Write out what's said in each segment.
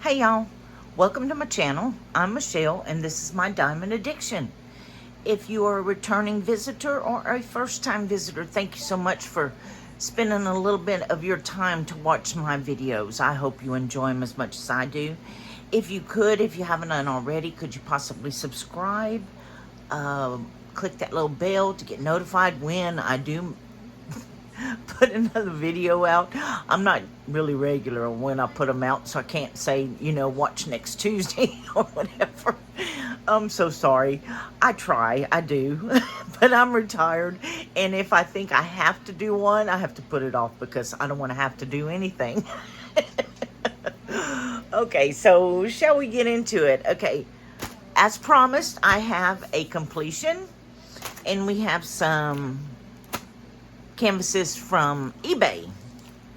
Hey y'all, welcome to my channel. I'm Michelle and this is my Diamond Addiction. If you are a returning visitor or a first-time visitor, thank you so much for spending a little bit of your time to watch my videos. I hope you enjoy them as much as I do. If you haven't done already, could you possibly subscribe? Click that little bell to get notified when I do put another video out. I'm not really regular on when I put them out, so I can't say, watch next Tuesday or whatever. I'm so sorry. I try, I do, but I'm retired, and if I think I have to do one, I have to put it off because I don't want to have to do anything. Okay, so shall we get into it? Okay, as promised, I have a completion, and we have some canvases from eBay.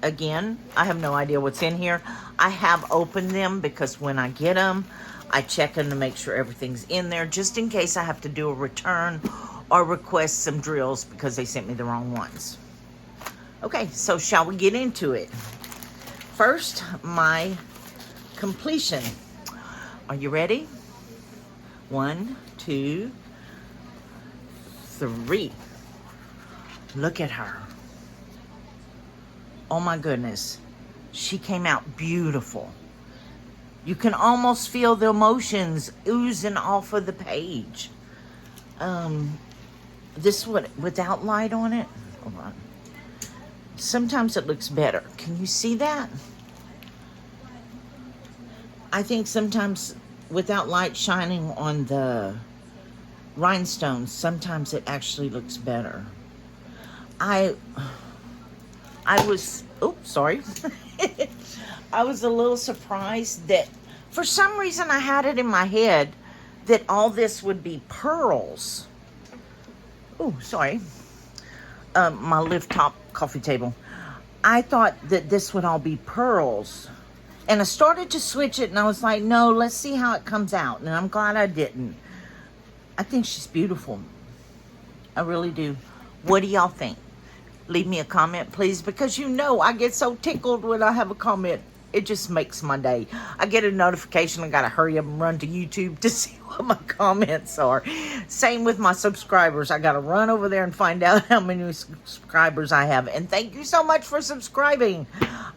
Again, I have no idea what's in here. I have opened them because when I get them, I check them to make sure everything's in there, just in case I have to do a return or request some drills because they sent me the wrong ones. Okay, so shall we get into it? First, my completion. Are you ready? 1, 2, 3. Look at her. Oh my goodness. She came out beautiful. You can almost feel the emotions oozing off of the page. This one without light on it. Hold on. Sometimes it looks better. Can you see that? I think sometimes without light shining on the rhinestones, sometimes it actually looks better. I was I was a little surprised that for some reason I had it in my head that all this would be pearls. Oh, sorry. My lift top coffee table. I thought that this would all be pearls. And I started to switch it and I was like, no, let's see how it comes out. And I'm glad I didn't. I think she's beautiful. I really do. What do y'all think? Leave me a comment, please, because I get so tickled when I have a comment. It just makes my day. I get a notification. I got to hurry up and run to YouTube to see what my comments are. Same with my subscribers. I got to run over there and find out how many subscribers I have. And thank you so much for subscribing.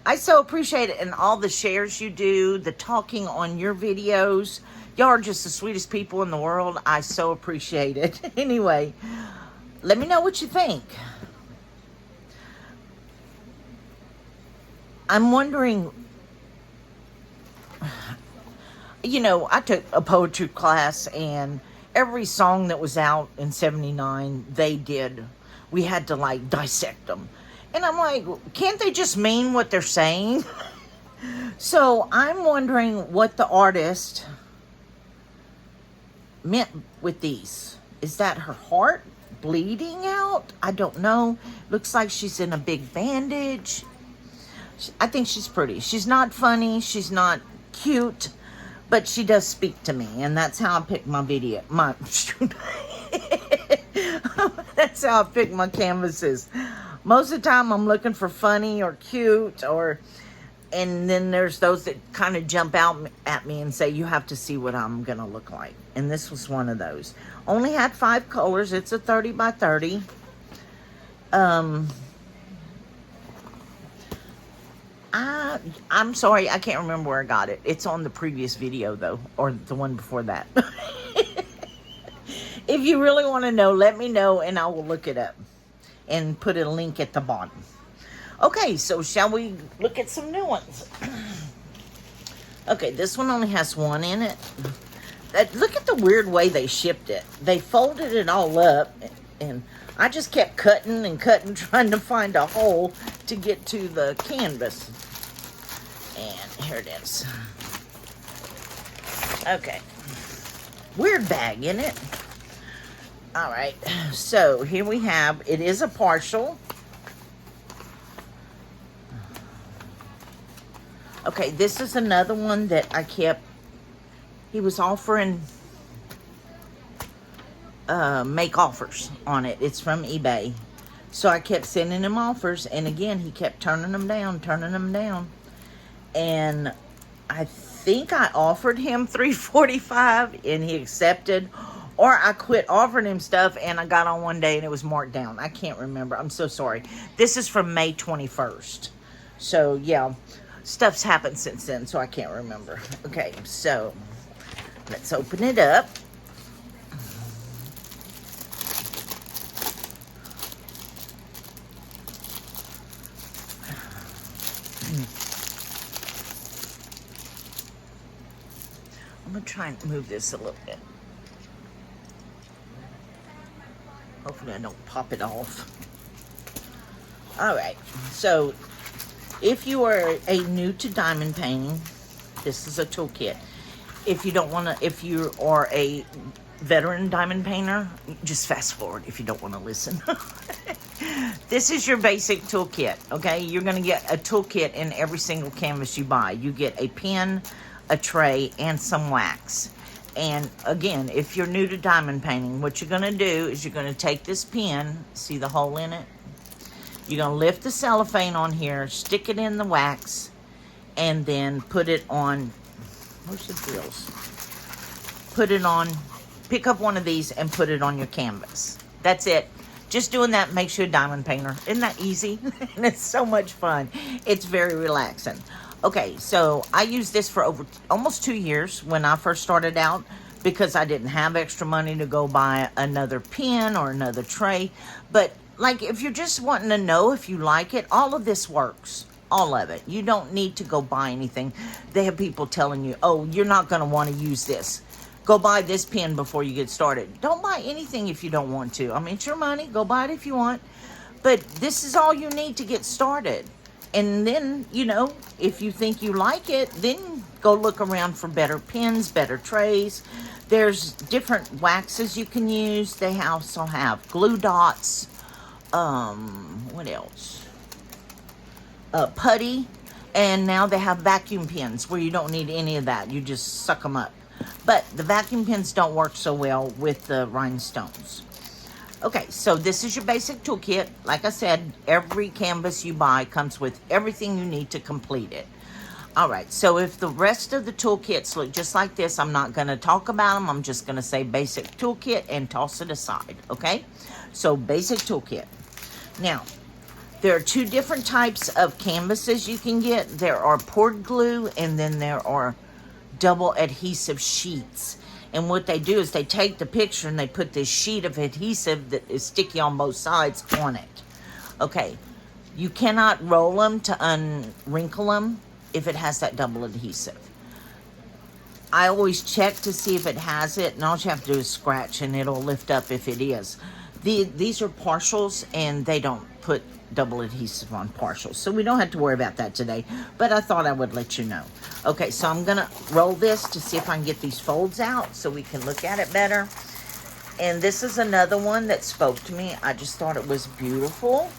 I so appreciate it. And all the shares you do, the talking on your videos. Y'all are just the sweetest people in the world. I so appreciate it. Anyway, let me know what you think. I'm wondering, I took a poetry class and every song that was out in 79, we had to dissect them. And I'm like, can't they just mean what they're saying? So I'm wondering what the artist meant with these. Is that her heart bleeding out? I don't know. Looks like she's in a big bandage. I think she's pretty. She's not funny. She's not cute. But she does speak to me. And that's how I pick my video. That's how I pick my canvases. Most of the time I'm looking for funny or cute. And then there's those that kind of jump out at me and say, you have to see what I'm going to look like. And this was one of those. Only had 5 colors. It's a 30 by 30. I'm sorry, I can't remember where I got it. It's on the previous video, though, or the one before that. If you really want to know, let me know, and I will look it up and put a link at the bottom. Okay, so shall we look at some new ones? Okay, this one only has 1 in it. Look at the weird way they shipped it. They folded it all up, and I just kept cutting and cutting, trying to find a hole to get to the canvas. And here it is. Okay. Weird bag, isn't it? All right. So here we have, it is a partial. Okay, this is another one that I kept. He was offering make offers on it. It's from eBay. So I kept sending him offers, and again, he kept turning them down. And I think I offered him $3.45 and he accepted, or I quit offering him stuff and I got on one day and it was marked down. I can't remember. I'm so sorry. This is from May 21st. So yeah, stuff's happened since then, so I can't remember. Okay, so let's open it up. I'm going to try and move this a little bit. Hopefully I don't pop it off. All right, so if you are a new to diamond painting, this is a toolkit. If you don't want to, if you are a veteran diamond painter, just fast forward if you don't want to listen. This is your basic toolkit, okay? You're going to get a toolkit in every single canvas you buy. You get a pen, a tray, and some wax. And again, if you're new to diamond painting, what you're going to do is you're going to take this pen, see the hole in it? You're going to lift the cellophane on here, stick it in the wax, and then put it on, where's the drills? Put it on, pick up one of these and put it on your canvas. That's it. Just doing that makes you a diamond painter. Isn't that easy? And it's so much fun. It's very relaxing. Okay, so I used this for almost 2 years when I first started out because I didn't have extra money to go buy another pen or another tray. But like if you're just wanting to know if you like it, all of this works. All of it. You don't need to go buy anything. They have people telling you, oh, you're not going to want to use this. Go buy this pen before you get started. Don't buy anything if you don't want to. I mean, it's your money. Go buy it if you want. But this is all you need to get started. And then, you know, if you think you like it, then go look around for better pens, better trays. There's different waxes you can use. They also have glue dots. What else? Putty. And now they have vacuum pens where you don't need any of that. You just suck them up. But the vacuum pens don't work so well with the rhinestones. Okay, so this is your basic toolkit. Like I said, every canvas you buy comes with everything you need to complete it. All right, so if the rest of the toolkits look just like this, I'm not going to talk about them. I'm just going to say basic toolkit and toss it aside, okay? So basic toolkit. Now, there are two different types of canvases you can get. There are poured glue and then there are double adhesive sheets. And what they do is they take the picture and they put this sheet of adhesive that is sticky on both sides on it. Okay, you cannot roll them to unwrinkle them if it has that double adhesive. I always check to see if it has it, and all you have to do is scratch and it'll lift up if it is. These are partials and they don't put double adhesive on partials, so we don't have to worry about that today, but I thought I would let you know. Okay, so I'm gonna roll this to see if I can get these folds out so we can look at it better. And this is another one that spoke to me. I just thought it was beautiful.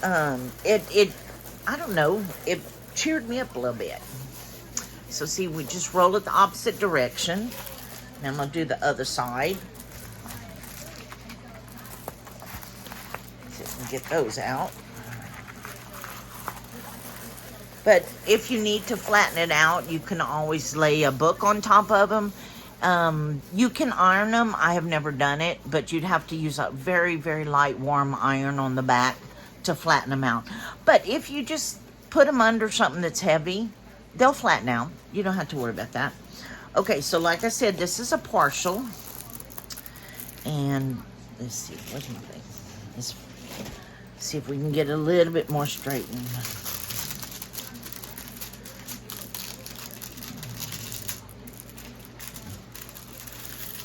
I don't know, it cheered me up a little bit. So see, we just roll it the opposite direction. Now I'm gonna do the other side. Get those out. But if you need to flatten it out, you can always lay a book on top of them. You can iron them. I have never done it, but you'd have to use a very, very light warm iron on the back to flatten them out. But if you just put them under something that's heavy, they'll flatten out. You don't have to worry about that. Okay, so like I said, this is a partial. And let's see, where's my thing? See if we can get a little bit more straightened.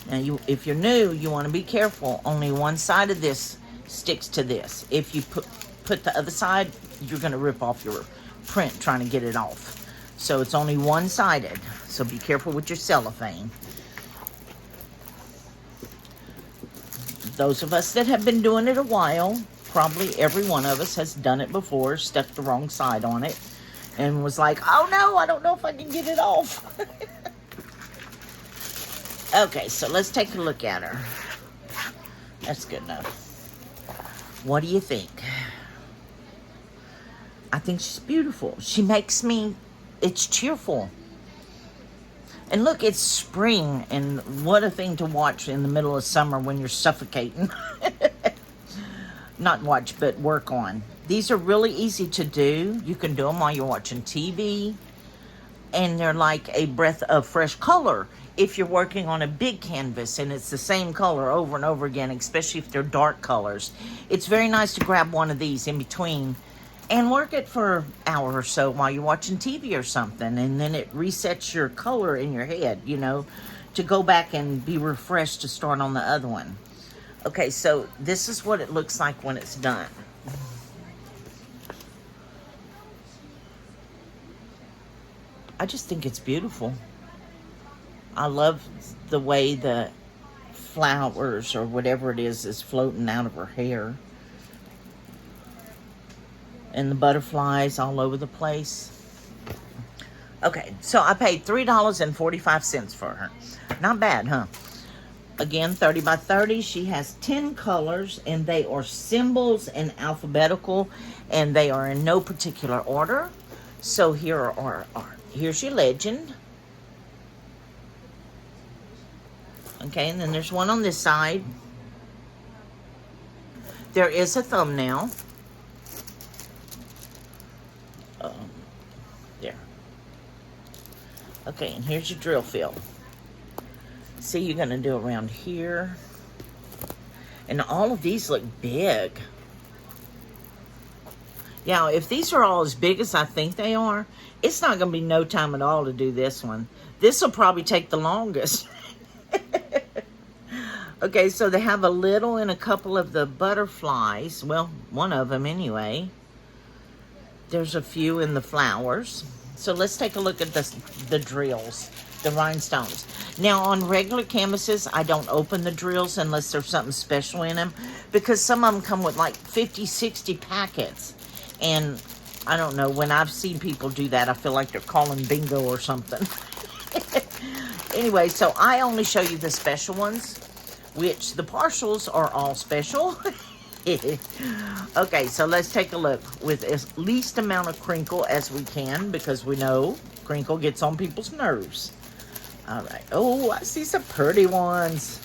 Now, if you're new, you want to be careful. Only one side of this sticks to this. If you put the other side, you're going to rip off your print trying to get it off. So it's only one-sided. So be careful with your cellophane. Those of us that have been doing it a while, probably every one of us has done it before, stuck the wrong side on it, and was like, oh no, I don't know if I can get it off. Okay, so let's take a look at her. That's good enough. What do you think? I think she's beautiful. She makes me, it's cheerful. And look, it's spring, and what a thing to watch in the middle of summer when you're suffocating. Not watch, but work on. These are really easy to do. You can do them while you're watching TV, and they're like a breath of fresh color if you're working on a big canvas and it's the same color over and over again, especially if they're dark colors. It's very nice to grab one of these in between and work it for an hour or so while you're watching TV or something, and then it resets your color in your head, you know, to go back and be refreshed to start on the other one. Okay, so this is what it looks like when it's done. I just think it's beautiful. I love the way the flowers or whatever it is floating out of her hair. And the butterflies all over the place. Okay, so I paid $3.45 for her. Not bad, huh? Again, 30 by 30. She has 10 colors, and they are symbols and alphabetical, and they are in no particular order. So here's your legend. Okay, and then there's one on this side. There is a thumbnail. There. Okay, and here's your drill field. See, you're going to do around here. And all of these look big. Now, if these are all as big as I think they are, it's not going to be no time at all to do this one. This will probably take the longest. Okay, so they have a little and a couple of the butterflies. Well, one of them anyway. There's a few in the flowers. So let's take a look at the drills, the rhinestones. Now, on regular canvases, I don't open the drills unless there's something special in them, because some of them come with like 50, 60 packets. And I don't know, when I've seen people do that, I feel like they're calling bingo or something. Anyway, so I only show you the special ones, which the partials are all special. Okay, so let's take a look with as least amount of crinkle as we can, because we know crinkle gets on people's nerves. All right. Oh, I see some pretty ones.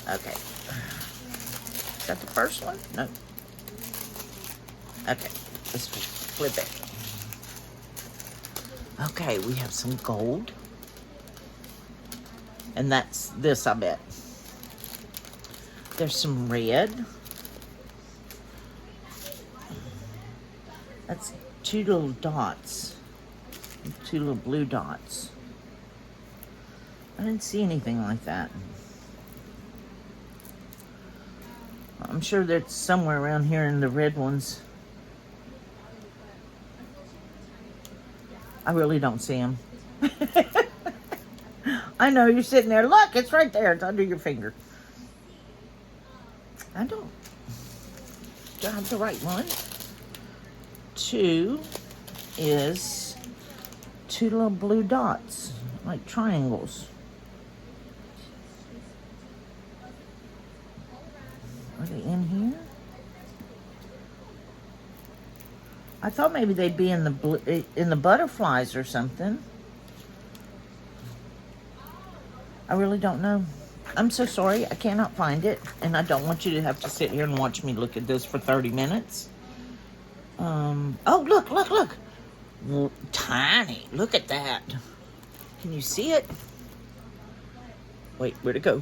Okay. Is that the first one? No. Okay, let's flip it. Okay, we have some gold. And that's this, I bet. There's some red. That's two little dots. Two little blue dots. I didn't see anything like that. I'm sure that's somewhere around here in the red ones. I really don't see them. I know, you're sitting there. Look, it's right there. It's under your finger. I don't. Do I have the right one? 2 is 2 little blue dots, like triangles. Are they in here? I thought maybe they'd be in the butterflies or something. I really don't know. I'm so sorry. I cannot find it, and I don't want you to have to sit here and watch me look at this for 30 minutes. Oh, look, look, look. Tiny. Look at that. Can you see it? Wait, where'd it go?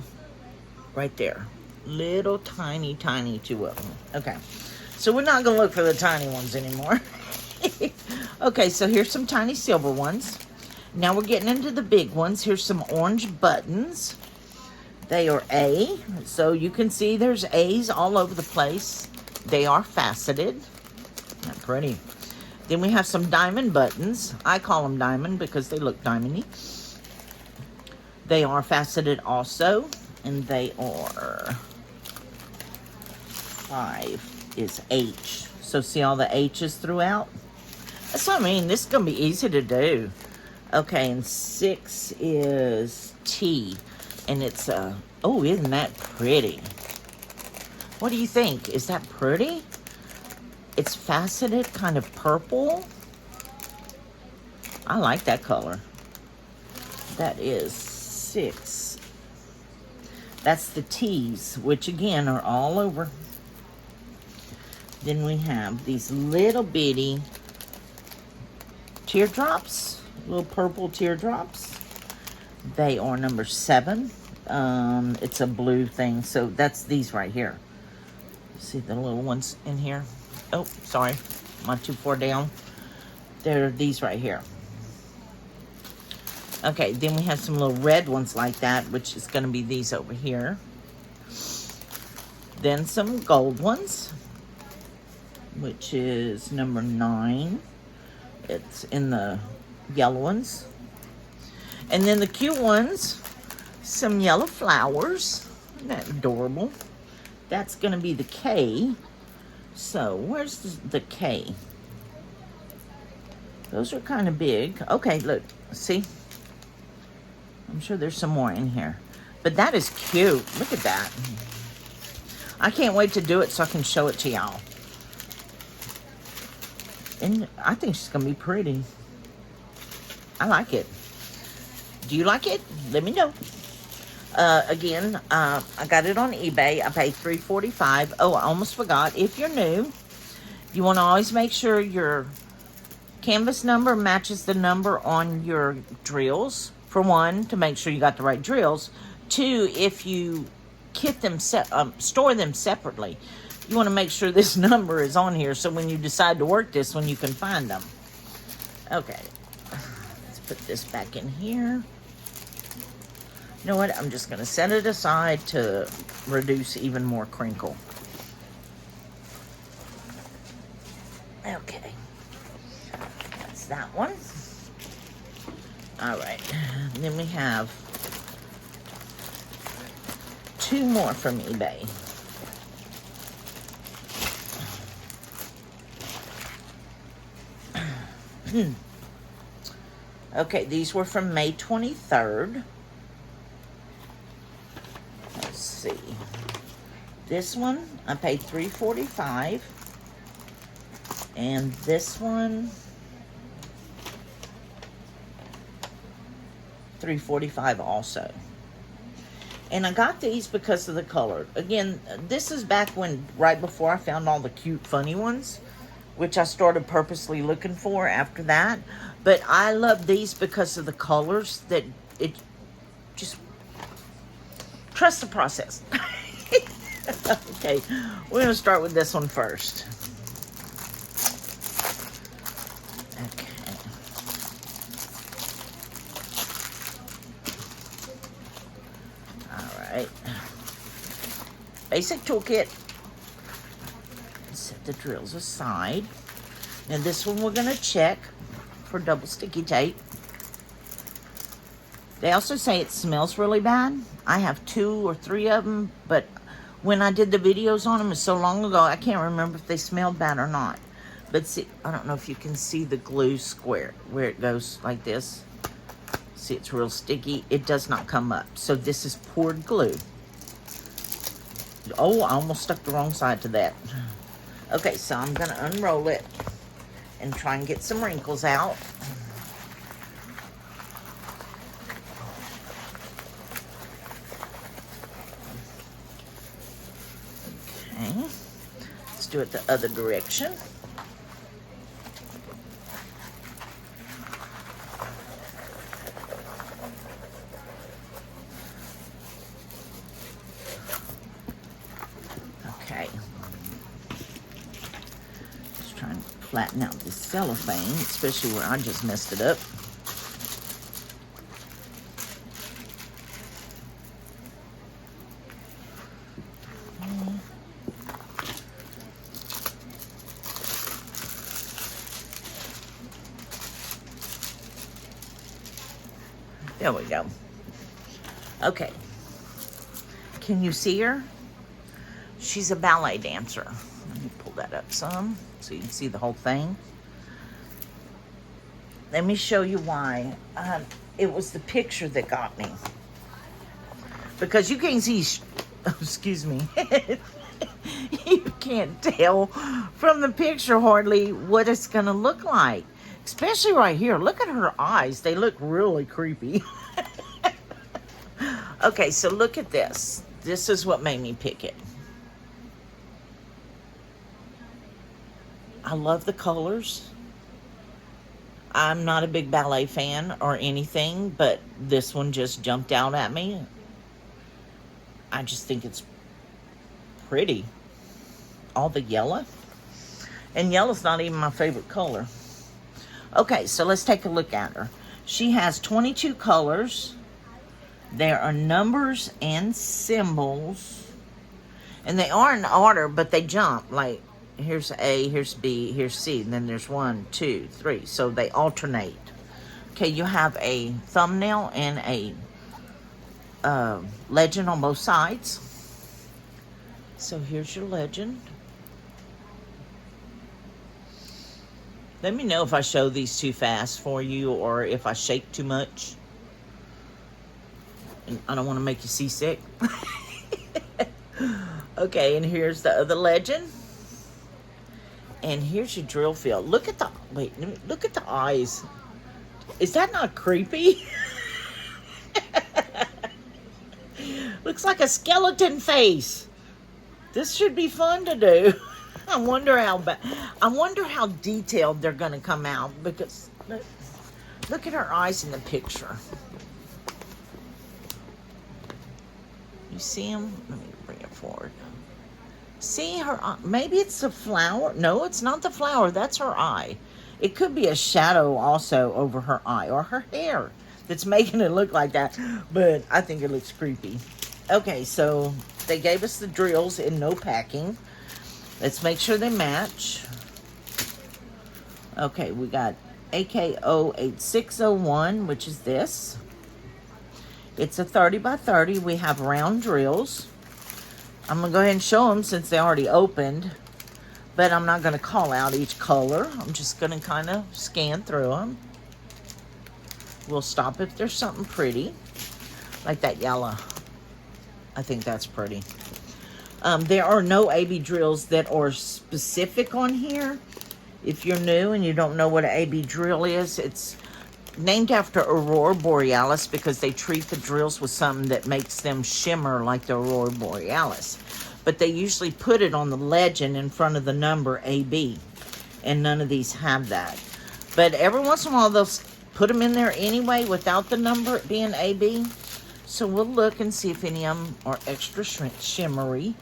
Right there. Little tiny, tiny 2 of them. Okay. So we're not going to look for the tiny ones anymore. Okay, so here's some tiny silver ones. Now we're getting into the big ones. Here's some orange buttons. They are A. So you can see there's A's all over the place. They are faceted. Not pretty. Then we have some diamond buttons. I call them diamond because they look diamondy. They are faceted also. And they are 5 is H. So see all the H's throughout? That's what I mean. This is going to be easy to do. Okay, and 6 is T. And it's, oh, isn't that pretty? What do you think? Is that pretty? It's faceted, kind of purple. I like that color. That is 6. That's the T's, which again are all over. Then we have these little bitty teardrops, little purple teardrops. They are number 7. It's a blue thing, so that's these right here. See the little ones in here? Oh, sorry, my too far down. They're these right here. Okay, then we have some little red ones like that, which is going to be these over here. Then some gold ones, which is number 9. It's in the yellow ones. And then the cute ones, some yellow flowers. Isn't that adorable? That's going to be the K. So, where's the K? Those are kind of big. Okay, look, see? I'm sure there's some more in here. But that is cute. Look at that. I can't wait to do it so I can show it to y'all. And I think she's going to be pretty. I like it. Do you like it? Let me know. Again, I got it on eBay. I paid $3.45. Oh, I almost forgot. If you're new, you want to always make sure your canvas number matches the number on your drills. For one, to make sure you got the right drills. 2, if you kit them, store them separately, you want to make sure this number is on here so when you decide to work this one, you can find them. Okay, let's put this back in here. You know what? I'm just going to set it aside to reduce even more crinkle. Okay, that's that one. All right, and then we have 2 more from eBay. Okay, these were from May 23rd. Let's see. This one, I paid $3.45. And this one, $3.45 also. And I got these because of the color. Again, this is back when, right before I found all the cute, funny ones, which I started purposely looking for after that. But I love these because of the colors that it just, trust the process. Okay, we're going to start with this one first. Basic toolkit. Set the drills aside. And this one we're going to check for double sticky tape. They also say it smells really bad. I have 2 or 3 of them, but when I did the videos on them, it's so long ago, I can't remember if they smelled bad or not. But see, I don't know if you can see the glue square where it goes like this. See, it's real sticky. It does not come up. So this is poured glue. Oh, I almost stuck the wrong side to that. Okay, so I'm going to unroll it and try and get some wrinkles out. Okay, let's do it the other direction. Okay. Just trying to flatten out this cellophane, especially where I just messed it up. There we go. Okay. Can you see her? She's a ballet dancer. Let me pull that up some so you can see the whole thing. Let me show you why. It was the picture that got me. Because you can't see, excuse me, you can't tell from the picture hardly what it's going to look like. Especially right here. Look at her eyes. They look really creepy. Okay, so look at this. This is what made me pick it. I love the colors. I'm not a big ballet fan or anything, but this one just jumped out at me. I just think it's pretty. All the yellow. And yellow's not even my favorite color. Okay, so let's take a look at her. She has 22 colors. There are numbers and symbols. And they are in order, but they jump. Like, here's A, here's B, here's C. And then there's 1, 2, 3. So they alternate. Okay, you have a thumbnail and a legend on both sides. So here's your legend. Let me know if I show these too fast for you or if I shake too much. And I don't want to make you seasick. Okay, and here's the other legend. And here's your drill field. Look at the, wait, look at the eyes. Is that not creepy? Looks like a skeleton face. This should be fun to do. I wonder how detailed they're going to come out, because look at her eyes in the picture. You see them? Let me bring it forward. See her eye? Maybe it's the flower. No, it's not the flower. That's her eye. It could be a shadow also over her eye or her hair that's making it look like that, but I think it looks creepy. Okay, so they gave us the drills in no packing. Let's make sure they match. Okay, we got AKO 8601, which is this. It's a 30 by 30. We have round drills. I'm going to go ahead and show them since they already opened. But I'm not going to call out each color. I'm just going to kind of scan through them. We'll stop if there's something pretty. Like that yellow. I think that's pretty. There are no AB drills that are specific on here. If you're new and you don't know what an AB drill is, it's named after Aurora Borealis because they treat the drills with something that makes them shimmer like the Aurora Borealis. But they usually put it on the legend in front of the number AB. And none of these have that. But every once in a while they'll put them in there anyway without the number being AB. So we'll look and see if any of them are extra shimmery.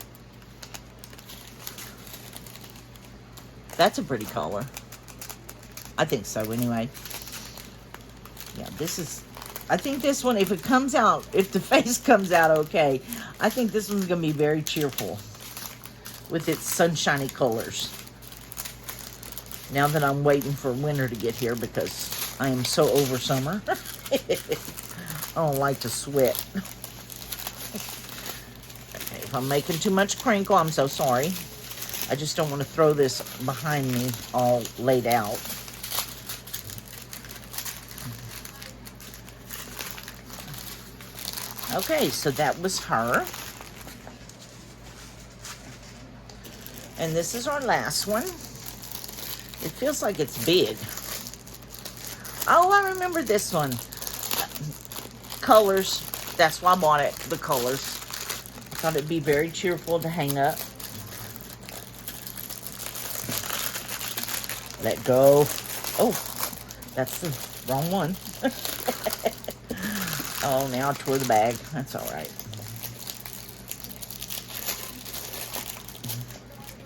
That's a pretty color. I think so anyway. Yeah, this is, I think this one, if it comes out, if the face comes out okay, I think this one's going to be very cheerful with its sunshiny colors. Now that I'm waiting for winter to get here because I am so over summer. I don't like to sweat. Okay, if I'm making too much crinkle, I'm so sorry. I just don't want to throw this behind me all laid out. Okay, so that was her. And this is our last one. It feels like it's big. Oh, I remember this one. Colors. That's why I bought it, the colors. I thought it'd be very cheerful to hang up. Let go. Oh, that's the wrong one. Oh, now I tore the bag. That's all right.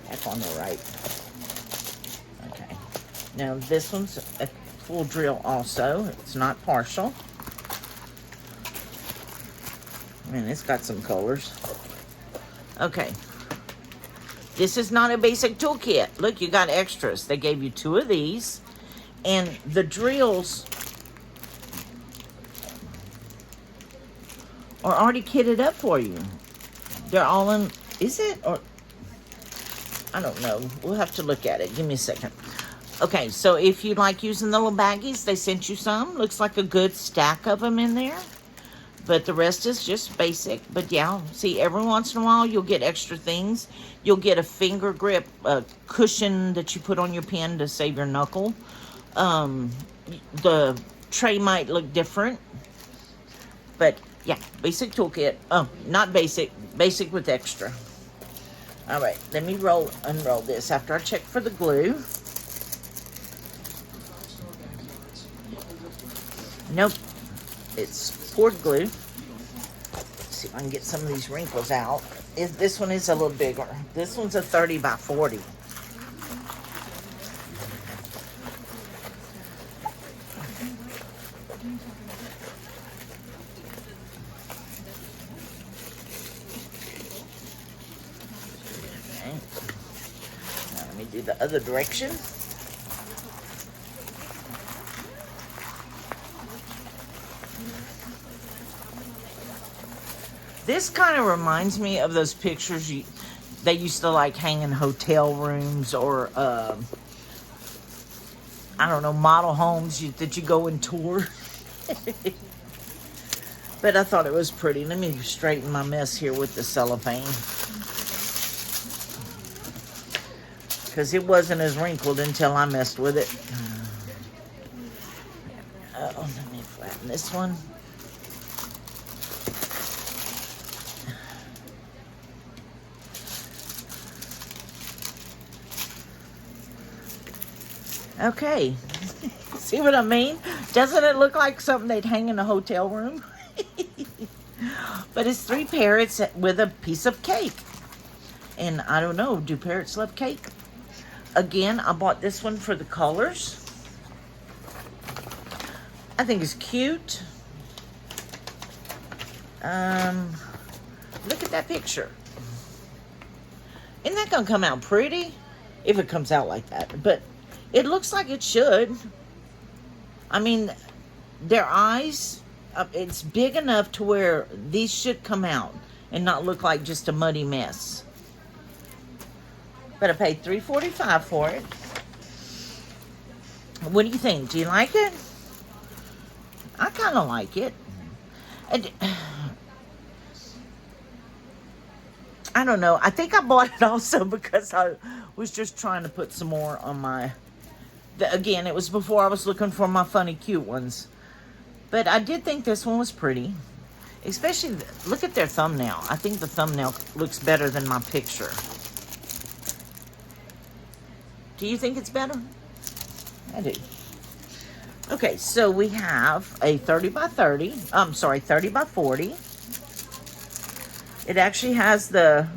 Back on the right. Okay. Now, this one's a full drill also. It's not partial. And it's got some colors. Okay. This is not a basic toolkit. Look, you got extras. They gave you 2 of these. And the drills are already kitted up for you. They're all in, is it? Or, I don't know. We'll have to look at it. Give me a second. Okay, so if you like using the little baggies, they sent you some. Looks like a good stack of them in there. But the rest is just basic. But yeah, see, every once in a while, you'll get extra things. You'll get a finger grip, a cushion that you put on your pen to save your knuckle. The tray might look different. But yeah, basic toolkit. Oh, not basic. Basic with extra. All right, let me unroll this after I check for the glue. Nope, it's poured glue. Let's see if I can get some of these wrinkles out. This one is a little bigger. This one's a 30 by 40. Do the other direction. This kind of reminds me of those pictures they used to like hang in hotel rooms or I don't know, model homes that you go and tour. But I thought it was pretty. Let me straighten my mess here with the cellophane, because it wasn't as wrinkled until I messed with it. Oh, let me flatten this one. Okay. See what I mean? Doesn't it look like something they'd hang in a hotel room? But it's 3 parrots with a piece of cake. And I don't know, do parrots love cake? Again, I bought this one for the colors. I think it's cute. Look at that picture. Isn't that gonna come out pretty? If it comes out like that. But it looks like it should. I mean, their eyes, it's big enough to where these should come out and not look like just a muddy mess. But I paid $3.45 for it. What do you think? Do you like it? I kind of like it. And I don't know. I think I bought it also because I was just trying to put some more on my... Again, it was before I was looking for my funny, cute ones. But I did think this one was pretty. Especially, look at their thumbnail. I think the thumbnail looks better than my picture. Do you think it's better? I do. Okay, so we have a 30 by 30. I'm sorry, 30 by 40. It actually has the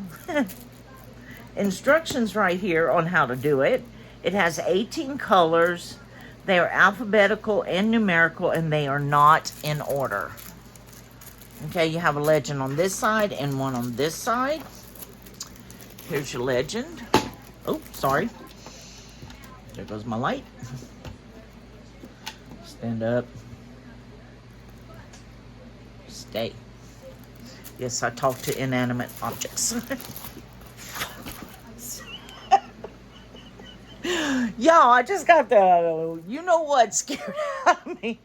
instructions right here on how to do it. It has 18 colors. They are alphabetical and numerical, and they are not in order. Okay, you have a legend on this side and one on this side. Here's your legend. Oh, sorry. There goes my light. Stand up. Stay. Yes, I talk to inanimate objects. Y'all, I just got the, you know what scared out of me?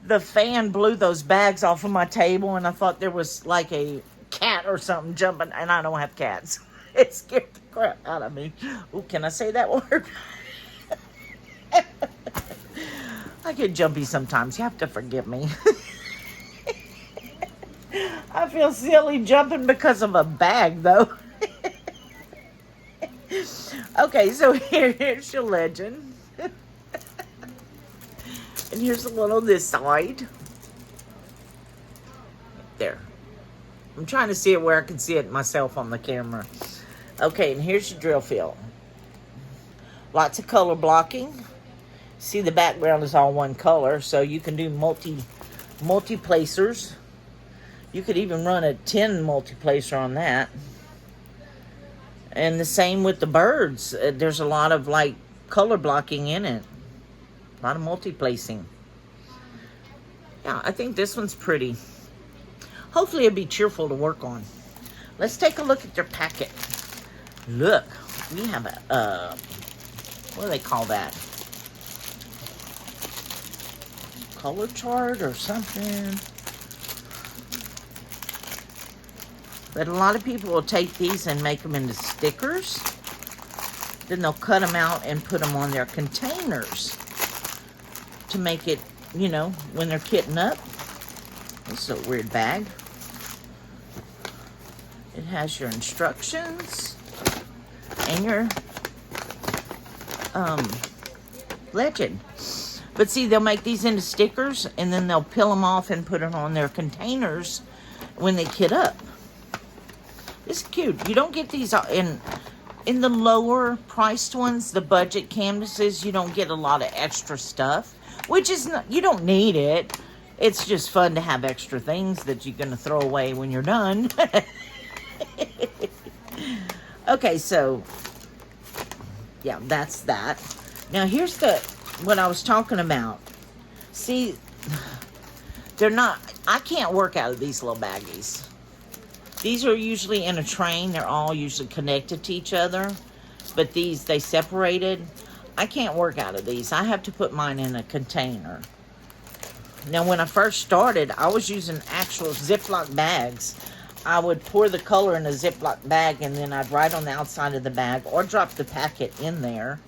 The fan blew those bags off of my table, and I thought there was like a cat or something jumping, and I don't have cats. It scared the crap out of me. Oh, can I say that word? I get jumpy sometimes. You have to forgive me. I feel silly jumping because of a bag, though. Okay, so here's your legend. And here's a little this side. There. I'm trying to see it where I can see it myself on the camera. Okay, and here's your drill field. Lots of color blocking. See, the background is all one color, so you can do multi-placers. You could even run a 10 multiplacer on that. And the same with the birds. There's a lot of like color blocking in it. A lot of multi-placing. Yeah, I think this one's pretty. Hopefully it'll be cheerful to work on. Let's take a look at their packet. Look, we have a, what do they call that? Color chart or something. But a lot of people will take these and make them into stickers. Then they'll cut them out and put them on their containers to make it, you know, when they're kitting up. This is a weird bag. It has your instructions and your legend. But see, they'll make these into stickers, and then they'll peel them off and put it on their containers when they kit up. It's cute. You don't get these in the lower priced ones, the budget canvases. You don't get a lot of extra stuff, which is not, you don't need it. It's just fun to have extra things that you're going to throw away when you're done. Okay, so yeah, that's that. Now here's what I was talking about. See, they're not, I can't work out of these little baggies. These are usually in a train. They're all usually connected to each other. But these, they separated. I can't work out of these. I have to put mine in a container. Now, when I first started, I was using actual Ziploc bags. I would pour the color in a Ziploc bag, and then I'd write on the outside of the bag or drop the packet in there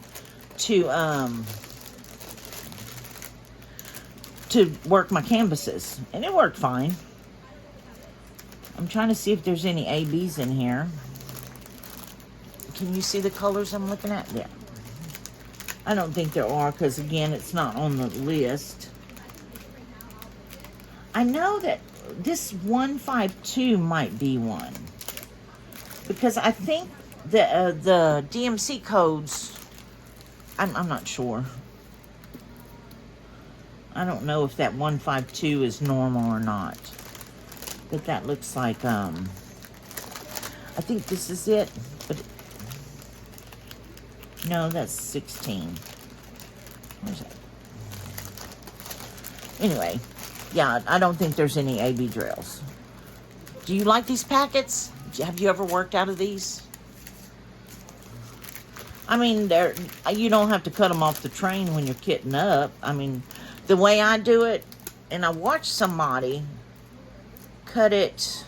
to work my canvases. And it worked fine. I'm trying to see if there's any ABs in here. Can you see the colors I'm looking at? Yeah. I don't think there are, because again, it's not on the list. I know that this 152 might be one, because I think the DMC codes, I'm not sure. I don't know if that 152 is normal or not. But that looks like, I think this is it. But no, that's 16. Where's that? Anyway, yeah, I don't think there's any AB drills. Do you like these packets? Have you ever worked out of these? I mean, you don't have to cut them off the train when you're kitting up. I mean, the way I do it, and I watched somebody cut it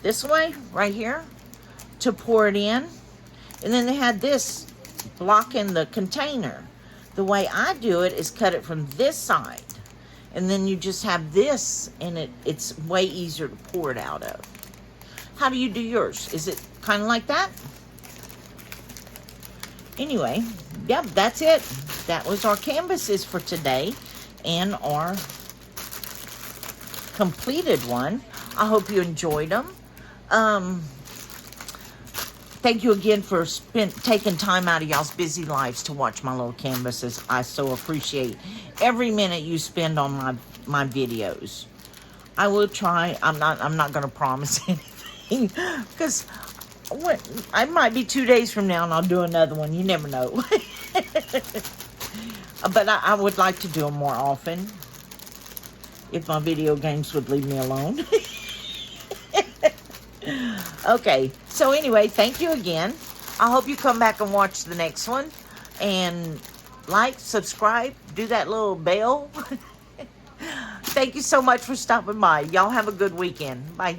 this way, right here, to pour it in. And then they had this blocking the container. The way I do it is cut it from this side. And then you just have this, and it's way easier to pour it out of. How do you do yours? Is it kind of like that? Anyway, yep, that's it. That was our canvases for today and our completed one. I hope you enjoyed them. Thank you again for taking time out of y'all's busy lives to watch my little canvases. I so appreciate every minute you spend on my videos. I will try. I'm not going to promise anything, because I might be 2 days from now and I'll do another one. You never know. But I would like to do them more often, if my video games would leave me alone. Okay, so anyway, thank you again. I hope you come back and watch the next one. And like, subscribe, do that little bell. Thank you so much for stopping by. Y'all have a good weekend. Bye.